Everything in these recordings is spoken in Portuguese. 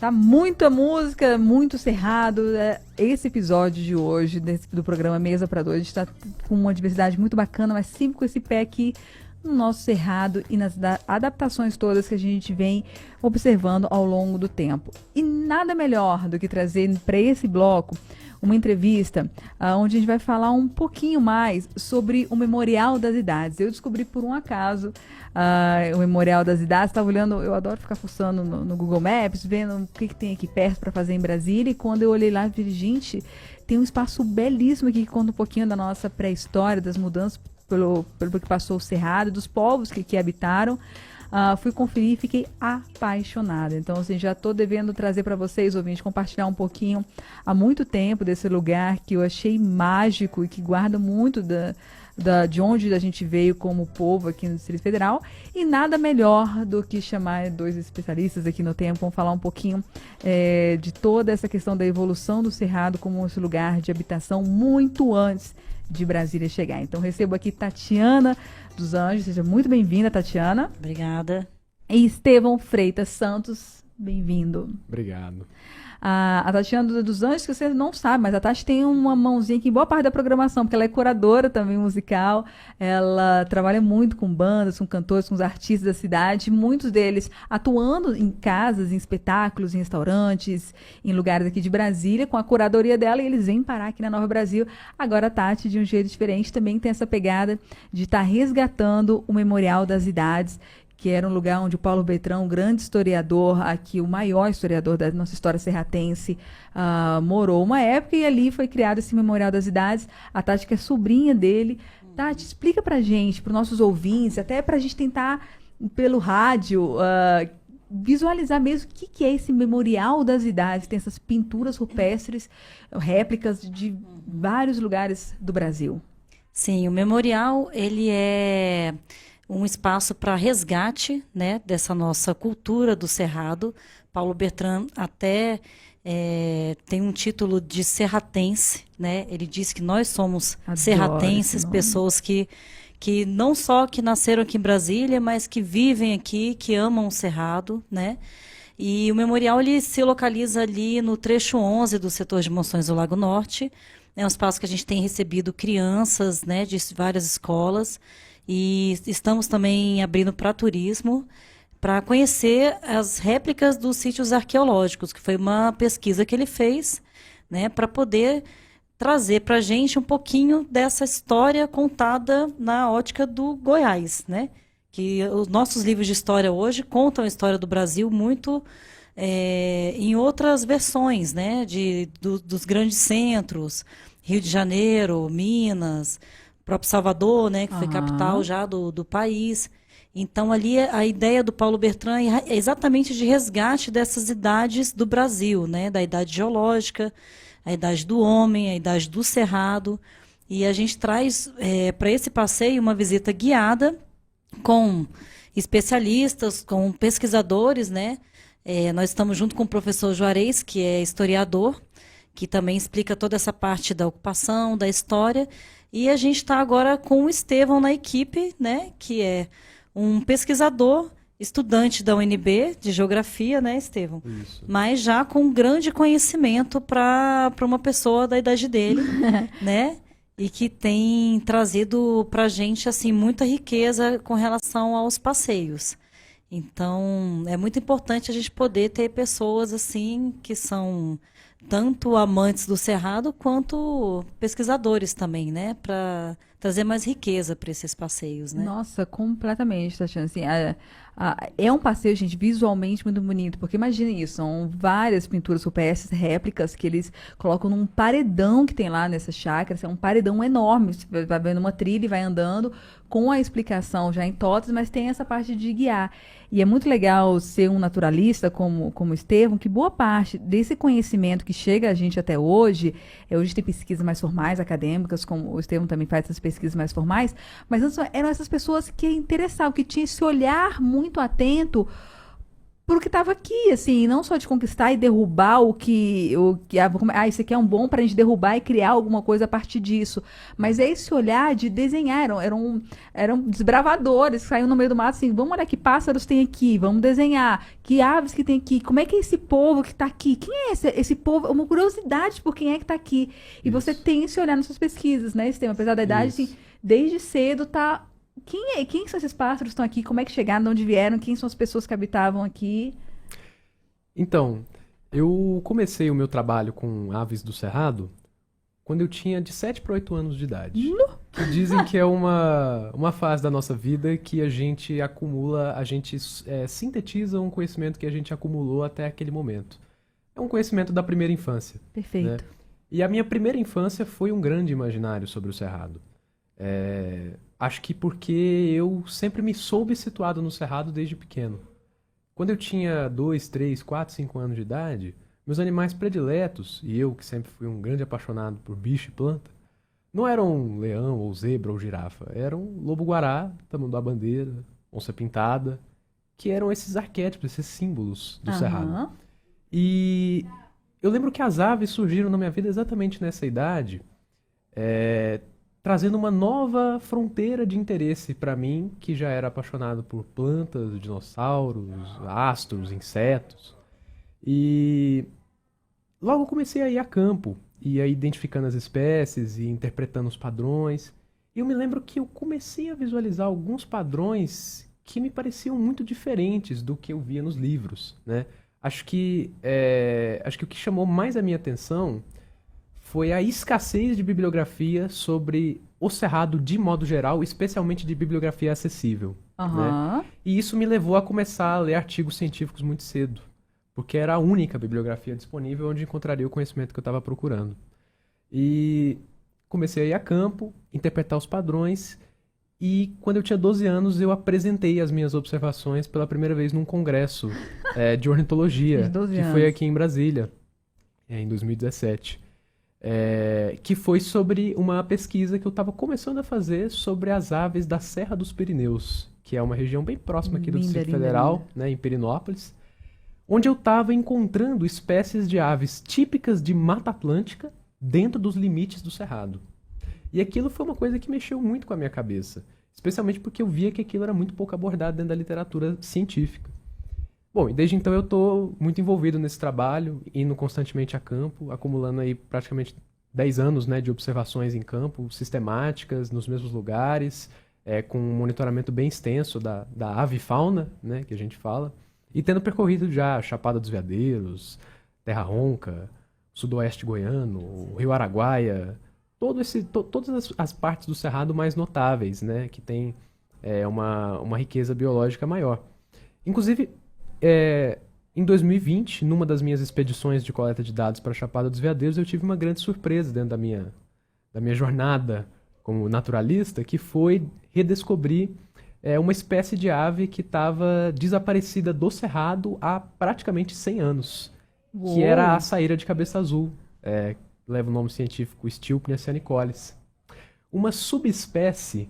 Tá muita música, muito cerrado. Esse episódio de hoje, do programa Mesa para Dois, a gente tá com uma diversidade muito bacana, mas sempre com esse pé aqui no nosso cerrado e nas adaptações todas que a gente vem observando ao longo do tempo. E nada melhor do que trazer para esse bloco uma entrevista onde a gente vai falar um pouquinho mais sobre o Memorial das Idades. Eu descobri por um acaso o Memorial das Idades. Estava olhando, eu adoro ficar fuçando no Google Maps, vendo o que tem aqui perto para fazer em Brasília. E quando eu olhei lá, vi, gente, tem um espaço belíssimo aqui que conta um pouquinho da nossa pré-história, das mudanças pelo que passou o Cerrado, dos povos que aqui habitaram. Fui conferir e fiquei apaixonada. Então, assim, já estou devendo trazer para vocês, ouvintes, compartilhar um pouquinho há muito tempo desse lugar que eu achei mágico e que guarda muito de onde a gente veio como povo aqui no Distrito Federal. E nada melhor do que chamar dois especialistas aqui no tempo, vamos falar um pouquinho de toda essa questão da evolução do Cerrado como esse lugar de habitação muito antes de Brasília chegar. Então, recebo aqui Tatiana dos Anjos. Seja muito bem-vinda, Tatiana. Obrigada. E Estevão Freitas Santos, bem-vindo. Obrigado. A Tatiana dos Anjos, que você não sabe, mas a Tati tem uma mãozinha aqui em boa parte da programação, porque ela é curadora também musical, ela trabalha muito com bandas, com cantores, com os artistas da cidade, muitos deles atuando em casas, em espetáculos, em restaurantes, em lugares aqui de Brasília, com a curadoria dela, e eles vêm parar aqui na Nova Brasil. Agora a Tati, de um jeito diferente, também tem essa pegada de estar resgatando o Memorial das Idades, que era um lugar onde o Paulo Bertrand, um grande historiador, aqui o maior historiador da nossa história serratense, morou uma época, e ali foi criado esse Memorial das Idades. A Tati, que é sobrinha dele. Tati, explica pra gente, para os nossos ouvintes, até pra gente tentar, pelo rádio, visualizar mesmo o que é esse Memorial das Idades. Tem essas pinturas rupestres, réplicas de vários lugares do Brasil. Sim, o memorial, ele é um espaço para resgate, né, dessa nossa cultura do Cerrado. Paulo Bertrand até tem um título de serratense, né? Ele diz que nós somos serratenses, pessoas que não só que nasceram aqui em Brasília, mas que vivem aqui, que amam o Cerrado, né? E o memorial, ele se localiza ali no trecho 11 do setor de Monções do Lago Norte. É um espaço que a gente tem recebido crianças, né, de várias escolas. E estamos também abrindo para turismo, para conhecer as réplicas dos sítios arqueológicos, que foi uma pesquisa que ele fez, né, para poder trazer para a gente um pouquinho dessa história contada na ótica do Goiás, né? Que os nossos livros de história hoje contam a história do Brasil muito em outras versões, né, dos grandes centros, Rio de Janeiro, Minas, próprio Salvador, né, que foi capital já do país. Então, ali a ideia do Paulo Bertrand é exatamente de resgate dessas idades do Brasil, né, da idade geológica, a idade do homem, a idade do cerrado. E a gente traz para esse passeio uma visita guiada com especialistas, com pesquisadores, né. Nós estamos junto com o professor Juarez, que é historiador, que também explica toda essa parte da ocupação, da história. E a gente está agora com o Estevão na equipe, né, que é um pesquisador, estudante da UNB de geografia, né, Estevão? Isso. Mas já com grande conhecimento para uma pessoa da idade dele, né? E que tem trazido para a gente assim, muita riqueza com relação aos passeios. Então, é muito importante a gente poder ter pessoas assim que são tanto amantes do Cerrado quanto pesquisadores também, né? Para trazer mais riqueza para esses passeios, né? Nossa, completamente, Tatiana. Assim, é um passeio, gente, visualmente muito bonito, porque imagina isso, são várias pinturas rupestres, réplicas, que eles colocam num paredão que tem lá nessa chácara. É um paredão enorme, você vai vendo uma trilha e vai andando com a explicação já em totas, mas tem essa parte de guiar. E é muito legal ser um naturalista como o Estevão, que boa parte desse conhecimento que chega a gente até hoje, hoje tem pesquisas mais formais, acadêmicas, como o Estevão também faz essas pesquisas mais formais, mas antes eram essas pessoas que interessavam, que tinham esse olhar muito atento porque estava aqui, assim, não só de conquistar e derrubar isso aqui é um bom para a gente derrubar e criar alguma coisa a partir disso. Mas é esse olhar de desenhar, eram desbravadores que saíam no meio do mato, assim, vamos olhar que pássaros tem aqui, vamos desenhar, que aves que tem aqui, como é que é esse povo que está aqui? Quem é esse povo? Uma curiosidade por quem é que está aqui. E você tem esse olhar nas suas pesquisas, né, esse tema, apesar da idade, assim, desde cedo tá... Quem são esses pássaros que estão aqui? Como é que chegaram? De onde vieram? Quem são as pessoas que habitavam aqui? Então, eu comecei o meu trabalho com aves do cerrado quando eu tinha de 7 para 8 anos de idade. Que dizem que é uma fase da nossa vida que a gente acumula, sintetiza um conhecimento que a gente acumulou até aquele momento. É um conhecimento da primeira infância. Perfeito. Né? E a minha primeira infância foi um grande imaginário sobre o cerrado. Acho que porque eu sempre me soube situado no cerrado desde pequeno. Quando eu tinha 2, 3, 4, 5 anos de idade, meus animais prediletos, e eu que sempre fui um grande apaixonado por bicho e planta, não eram leão, ou zebra, ou girafa. Eram lobo-guará, tamanduá-bandeira, onça-pintada, que eram esses arquétipos, esses símbolos do cerrado. E eu lembro que as aves surgiram na minha vida exatamente nessa idade, trazendo uma nova fronteira de interesse para mim, que já era apaixonado por plantas, dinossauros, astros, insetos. E logo comecei a ir a campo, e aí identificando as espécies e interpretando os padrões. E eu me lembro que eu comecei a visualizar alguns padrões que me pareciam muito diferentes do que eu via nos livros, né? Acho que o que chamou mais a minha atenção foi a escassez de bibliografia sobre o cerrado de modo geral, especialmente de bibliografia acessível. Né? E isso me levou a começar a ler artigos científicos muito cedo, porque era a única bibliografia disponível onde encontraria o conhecimento que eu estava procurando. E comecei a ir a campo, interpretar os padrões, e quando eu tinha 12 anos eu apresentei as minhas observações pela primeira vez num congresso de ornitologia, que foi aqui em Brasília, em 2017. Que foi sobre uma pesquisa que eu estava começando a fazer sobre as aves da Serra dos Pirineus, que é uma região bem próxima aqui do Distrito Federal, né, em Perinópolis, onde eu estava encontrando espécies de aves típicas de Mata Atlântica dentro dos limites do Cerrado. E aquilo foi uma coisa que mexeu muito com a minha cabeça, especialmente porque eu via que aquilo era muito pouco abordado dentro da literatura científica. Bom, e desde então eu estou muito envolvido nesse trabalho, indo constantemente a campo, acumulando aí praticamente 10 anos, né, de observações em campo, sistemáticas, nos mesmos lugares, com um monitoramento bem extenso da avifauna, né, que a gente fala, e tendo percorrido já Chapada dos Veadeiros, Terra Ronca, Sudoeste Goiano, o Rio Araguaia, todas as partes do Cerrado mais notáveis, né, que tem uma riqueza biológica maior. Inclusive, em 2020, numa das minhas expedições de coleta de dados para a Chapada dos Veadeiros, eu tive uma grande surpresa dentro da minha jornada como naturalista, que foi redescobrir uma espécie de ave que estava desaparecida do Cerrado há praticamente 100 anos, que era a açaíra de cabeça azul, leva o nome científico Stilpnia cianicollis. Uma subespécie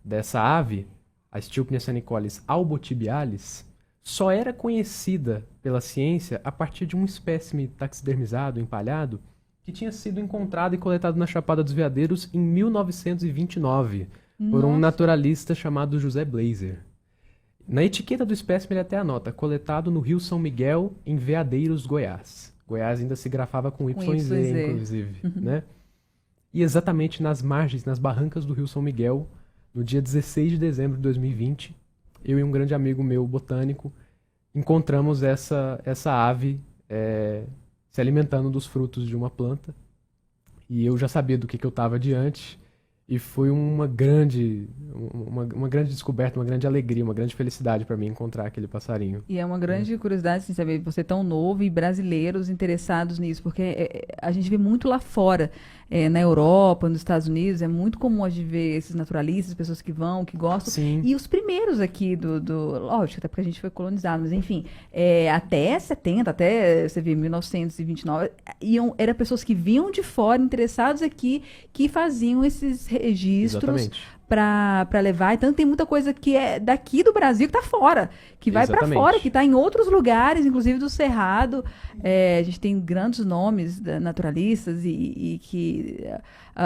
dessa ave, a Stilpnia cianicollis albotibialis, só era conhecida pela ciência a partir de um espécime taxidermizado, empalhado, que tinha sido encontrado e coletado na Chapada dos Veadeiros em 1929, por um naturalista chamado José Blazer. Na etiqueta do espécime ele até anota, coletado no Rio São Miguel, em Veadeiros, Goiás. Goiás ainda se grafava com YZ, inclusive. Né? E exatamente nas margens, nas barrancas do Rio São Miguel, no dia 16 de dezembro de 2020, eu e um grande amigo meu, botânico, encontramos essa ave se alimentando dos frutos de uma planta. E eu já sabia do que eu estava diante. E foi uma grande descoberta, uma grande alegria, uma grande felicidade para mim encontrar aquele passarinho. E é uma grande curiosidade, assim, saber você tão novo e brasileiros interessados nisso, porque a gente vê muito lá fora, na Europa, nos Estados Unidos, é muito comum a gente ver esses naturalistas, pessoas que vão, que gostam. Sim. E os primeiros aqui lógico, até porque a gente foi colonizado, mas enfim, até 70, até, você vê, 1929, eram pessoas que vinham de fora, interessados aqui, que faziam esses registros Exatamente. para levar. Então tem muita coisa que é daqui do Brasil que tá fora, que vai para Exatamente. fora, que tá em outros lugares, inclusive do Cerrado. A gente tem grandes nomes naturalistas e que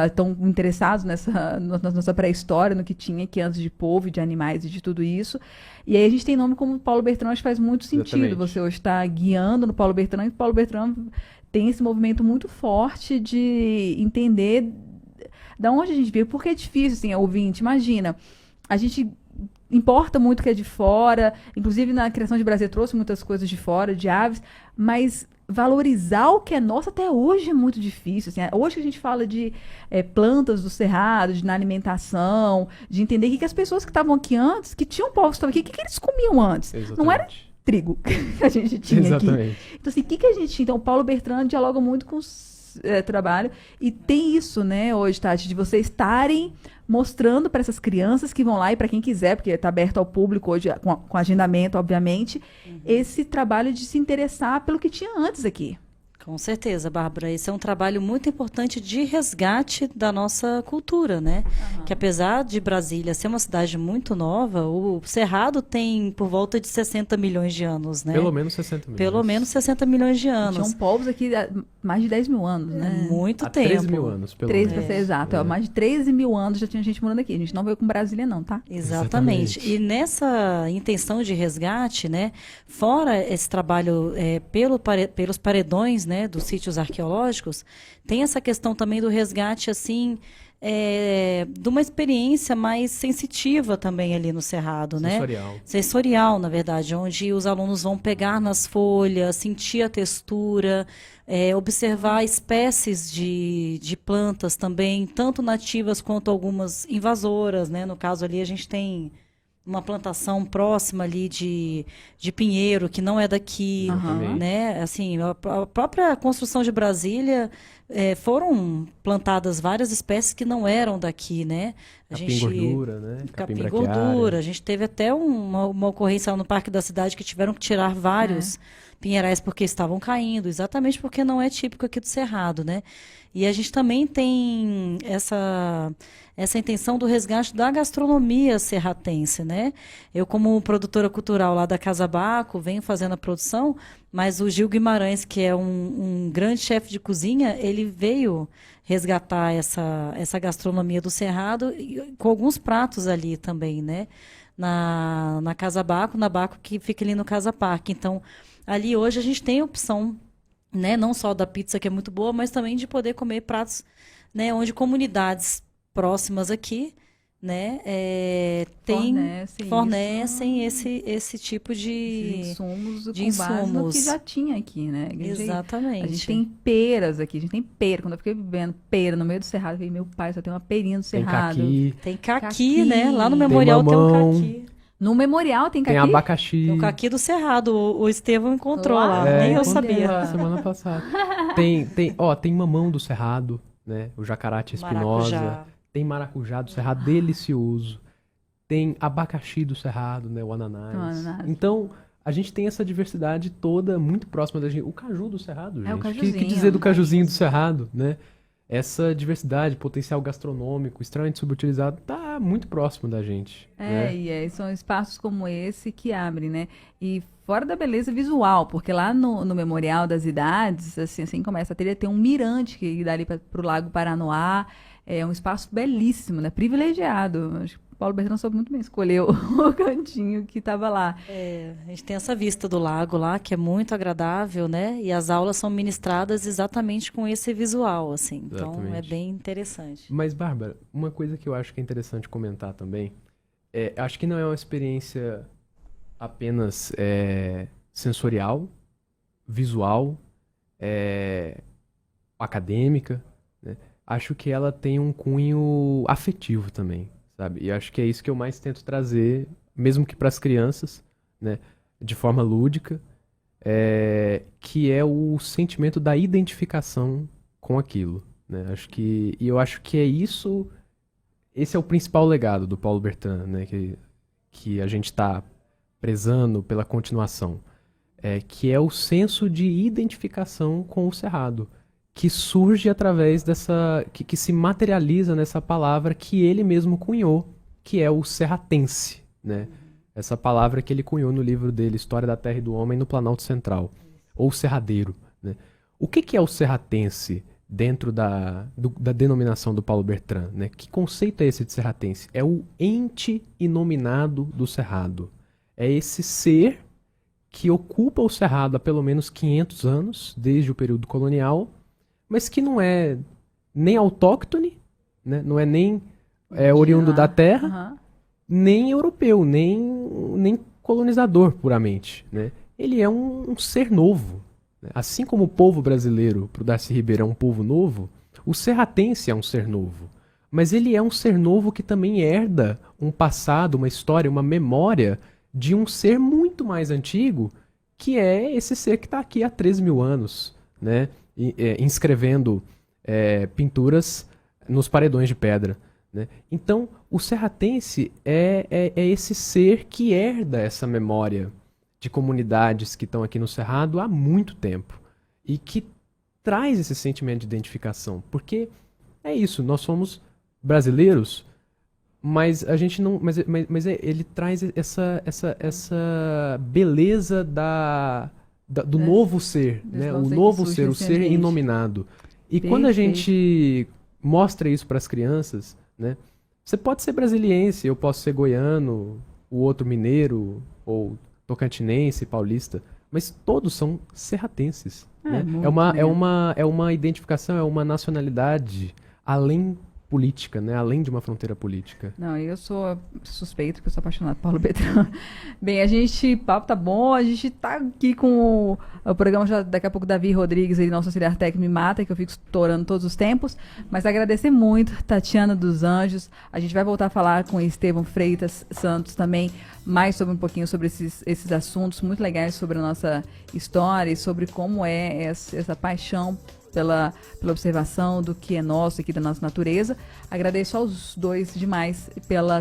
estão interessados na nossa pré-história, no que tinha aqui antes de povo, de animais e de tudo isso. E aí a gente tem nome como Paulo Bertrand, acho que faz muito sentido. Exatamente. Você hoje está guiando no Paulo Bertrand, e o Paulo Bertrand tem esse movimento muito forte de entender da onde a gente veio, porque é difícil, assim, ouvinte, imagina, a gente importa muito o que é de fora, inclusive na criação de Brasília trouxe muitas coisas de fora, de aves, mas valorizar o que é nosso até hoje é muito difícil, assim, hoje que a gente fala de plantas do cerrado, na alimentação, de entender que as pessoas que estavam aqui antes, que tinham povos que estavam aqui, o que eles comiam antes? Exatamente. Não era trigo que a gente tinha aqui. Exatamente. Então, assim, o que a gente tinha? Então, o Paulo Bertrand dialoga muito com trabalho. E tem isso, né, hoje, Tati, de vocês estarem mostrando para essas crianças que vão lá e para quem quiser, porque está aberto ao público hoje, com agendamento, obviamente, esse trabalho de se interessar pelo que tinha antes aqui. Com certeza, Bárbara. Esse é um trabalho muito importante de resgate da nossa cultura, né? Que apesar de Brasília ser uma cidade muito nova, o Cerrado tem por volta de 60 milhões de anos, né? Pelo menos 60 milhões. Pelo menos 60 milhões de anos. Tinham povos aqui há mais de 10 mil anos, né? Muito Há tempo. 13 mil anos, pelo 13 menos. para ser exato. Mais de 13 mil anos já tinha gente morando aqui. A gente não veio com Brasília, não, tá? Exatamente. Exatamente. E nessa intenção de resgate, né, fora esse trabalho pelos paredões, né, dos sítios arqueológicos, tem essa questão também do resgate, assim, de uma experiência mais sensitiva também ali no Cerrado, né? Sensorial. Sensorial, na verdade, onde os alunos vão pegar nas folhas, sentir a textura, observar espécies de plantas também, tanto nativas quanto algumas invasoras, né? No caso ali a gente tem uma plantação próxima ali de pinheiro, que não é daqui, Exatamente. né? Assim, a própria construção de Brasília, foram plantadas várias espécies que não eram daqui, né? Capim-gordura, né? Capim-gordura. A gente teve até uma ocorrência lá no Parque da Cidade que tiveram que tirar vários pinheirais porque estavam caindo, exatamente porque não é típico aqui do Cerrado, né? E a gente também tem essa intenção do resgate da gastronomia serratense, né? Eu, como produtora cultural lá da Casa Baco, venho fazendo a produção, mas o Gil Guimarães, que é um grande chefe de cozinha, ele veio resgatar essa gastronomia do Cerrado com alguns pratos ali também, né? Na Casa Baco, na Baco que fica ali no Casa Parque. Então, ali hoje a gente tem a opção, né, não só da pizza, que é muito boa, mas também de poder comer pratos, né, onde comunidades próximas aqui, né, fornecem esse tipo Esses insumos de com base no que insumos. já tinha aqui, né? Exatamente. A gente tem peras aqui, a gente tem pera. Quando eu fiquei vendo pera no meio do Cerrado, eu falei, meu pai, só tem uma perinha no Tem Cerrado. caqui, Tem caqui, Caqui. né? Lá no Tem memorial tem um mamão. caqui. No memorial tem tem caqui? abacaxi. Tem o caqui do Cerrado. O Estevão encontrou Lá? lá. Nem eu encontrei sabia. lá semana passada. Tem mamão do Cerrado, né? O jacarate espinosa. Maracujá. Tem maracujá do Cerrado, delicioso. Tem abacaxi do Cerrado, né? O ananás. O ananás. Então, a gente tem essa diversidade toda muito próxima da gente. O caju do Cerrado, gente. É, o Que cajuzinho. dizer do cajuzinho do Cerrado, né? Essa diversidade, potencial gastronômico, extremamente subutilizado, tá muito próximo da gente. né? E são espaços como esse que abrem, né? E fora da beleza visual, porque lá no Memorial das Idades, assim começa a ter um mirante que dá ali para o Lago Paranoá. É um espaço belíssimo, né? Privilegiado. Acho que o Paulo Bertrand soube muito bem escolher o cantinho que estava lá. A gente tem essa vista do lago lá, que é muito agradável, né? E as aulas são ministradas exatamente com esse visual, assim. Então, é Exatamente. bem interessante. Mas, Bárbara, uma coisa que eu acho que é interessante comentar também, acho que não é uma experiência apenas sensorial, visual, acadêmica, né? Acho que ela tem um cunho afetivo também, sabe? E acho que é isso que eu mais tento trazer, mesmo que para as crianças, né? De forma lúdica, que é o sentimento da identificação com aquilo, né? E eu acho que esse é o principal legado do Paulo Bertrand, né? Que a gente está prezando pela continuação, que é o senso de identificação com o Cerrado, que surge através dessa... que se materializa nessa palavra que ele mesmo cunhou, que é o serratense, né? Essa palavra que ele cunhou no livro dele, História da Terra e do Homem no Planalto Central, ou serradeiro, né? O que é o serratense dentro da denominação do Paulo Bertrand, né? Que conceito é esse de serratense? É o ente inominado do cerrado. É esse ser que ocupa o cerrado há pelo menos 500 anos, desde o período colonial, mas que não é nem autóctone, né? Não é nem oriundo da terra, nem europeu, nem colonizador puramente, né? Ele é um ser novo. Né? Assim como o povo brasileiro, para o Darcy Ribeiro, é um povo novo, o serratense é um ser novo. Mas ele é um ser novo que também herda um passado, uma história, uma memória de um ser muito mais antigo, que é esse ser que está aqui há 13 mil anos, né? Inscrevendo pinturas nos paredões de pedra. Né? Então, o serratense é esse ser que herda essa memória de comunidades que estão aqui no Cerrado há muito tempo e que traz esse sentimento de identificação. Porque é isso, nós somos brasileiros, mas a gente não. Mas ele traz essa beleza do novo ser, né? O novo ser, o ser inominado. E quando a gente mostra isso para as crianças, né? Você pode ser brasiliense, eu posso ser goiano, o outro mineiro, ou tocantinense, paulista, mas todos são serratenses. Né? É uma identificação, é uma nacionalidade além política, né? Além de uma fronteira política. Não, eu sou suspeito, porque eu sou apaixonado por Paulo Bertrand. Bem, o papo tá bom, a gente tá aqui com o programa, já daqui a pouco Davi Rodrigues, ele, nosso auxiliar técnico, me mata, que eu fico estourando todos os tempos, mas agradecer muito, Tatiana dos Anjos, a gente vai voltar a falar com Estevão Freitas Santos também, mais sobre um pouquinho sobre esses assuntos muito legais sobre a nossa história e sobre como é essa paixão pela observação do que é nosso aqui da nossa natureza. Agradeço aos dois demais,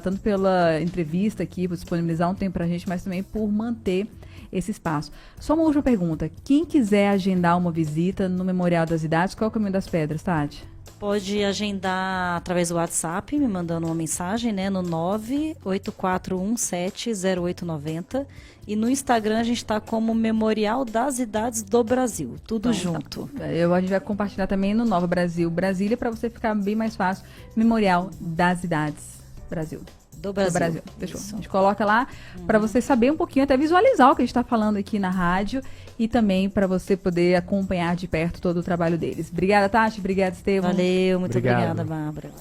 tanto pela entrevista aqui, por disponibilizar um tempo pra gente, mas também por manter esse espaço. Só uma última pergunta. Quem quiser agendar uma visita no Memorial das Idades, qual é o caminho das pedras, Tati? Pode agendar através do WhatsApp, me mandando uma mensagem, né, no 984170890. E no Instagram a gente está como Memorial das Idades do Brasil, tudo junto. Tá. A gente vai compartilhar também no Nova Brasil Brasília, para você ficar bem mais fácil. Memorial das Idades Brasil. Do Brasil. Fechou. A gente coloca lá para você saber um pouquinho, até visualizar o que a gente está falando aqui na rádio e também para você poder acompanhar de perto todo o trabalho deles. Obrigada, Tati. Obrigada, Estevão. Valeu, muito obrigada, Bárbara.